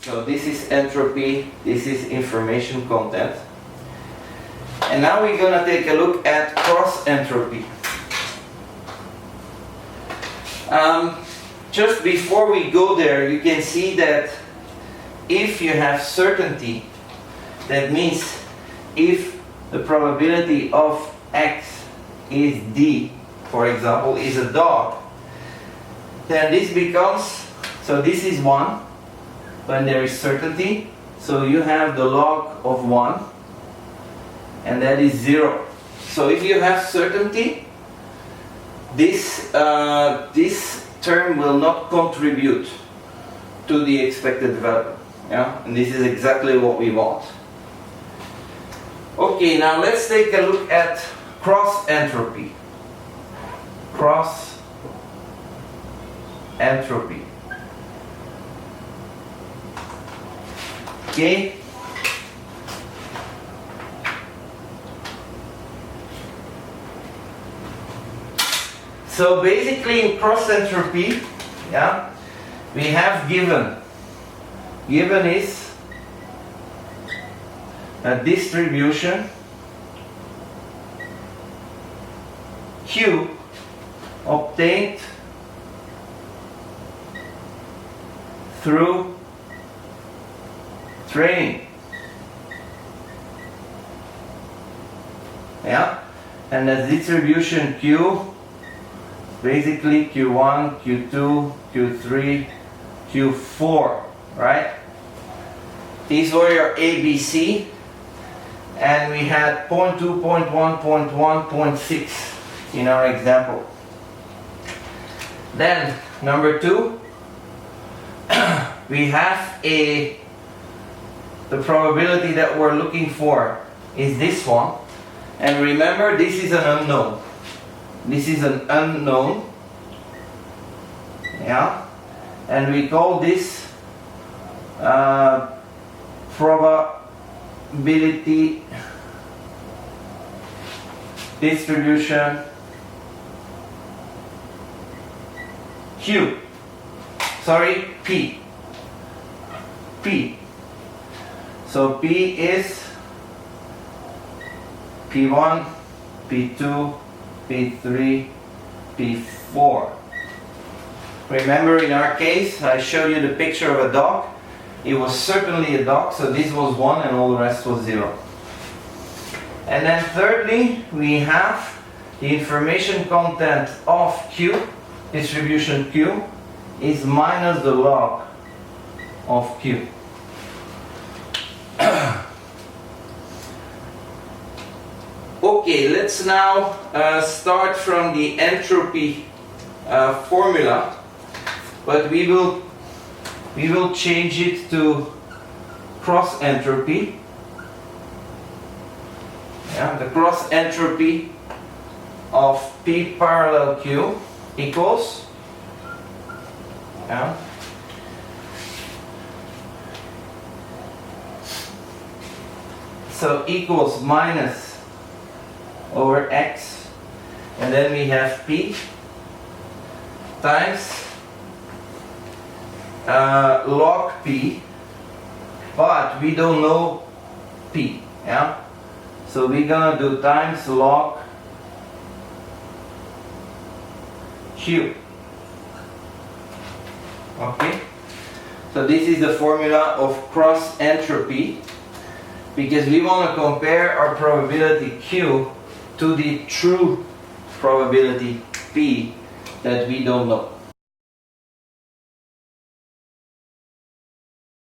So this is entropy, this is information content. And now we're going to take a look at cross entropy. Just before we go there, you can see that if you have certainty, that means if the probability of X is D, for example, is a dog, then this becomes, so this is 1 when there is certainty, so you have the log of 1, and that is 0. So if you have certainty, this term will not contribute to the expected value. Yeah? And this is exactly what we want. Okay, now let's take a look at cross entropy. Cross entropy. Okay. So basically in cross entropy, yeah, we have given. Given is a distribution Q obtained through training. Yeah, and the distribution Q basically Q1, Q2, Q3, Q4, right? These were your ABC, and we had 0.2, 0.1, 0.1, 0.6 in our example. Then, number 2, we have the probability that we're looking for is this one. And remember, this is an unknown. This is an unknown. Yeah. And we call this probability distribution Q. Sorry, P. P. So P is P1, P2, P3, P4. Remember, in our case, I showed you the picture of a dog. It was certainly a dog, so this was 1 and all the rest was 0. And then thirdly, we have the information content of Q, distribution Q, is minus the log of Q. Okay, let's now start from the entropy formula, but we will change it to cross entropy. Yeah, the cross entropy of P parallel Q equals, yeah, so equals minus over X, and then we have P times log P, but we don't know P, yeah, so we're gonna do times log Q. Okay, so this is the formula of cross entropy, because we want to compare our probability Q to the true probability P that we don't know.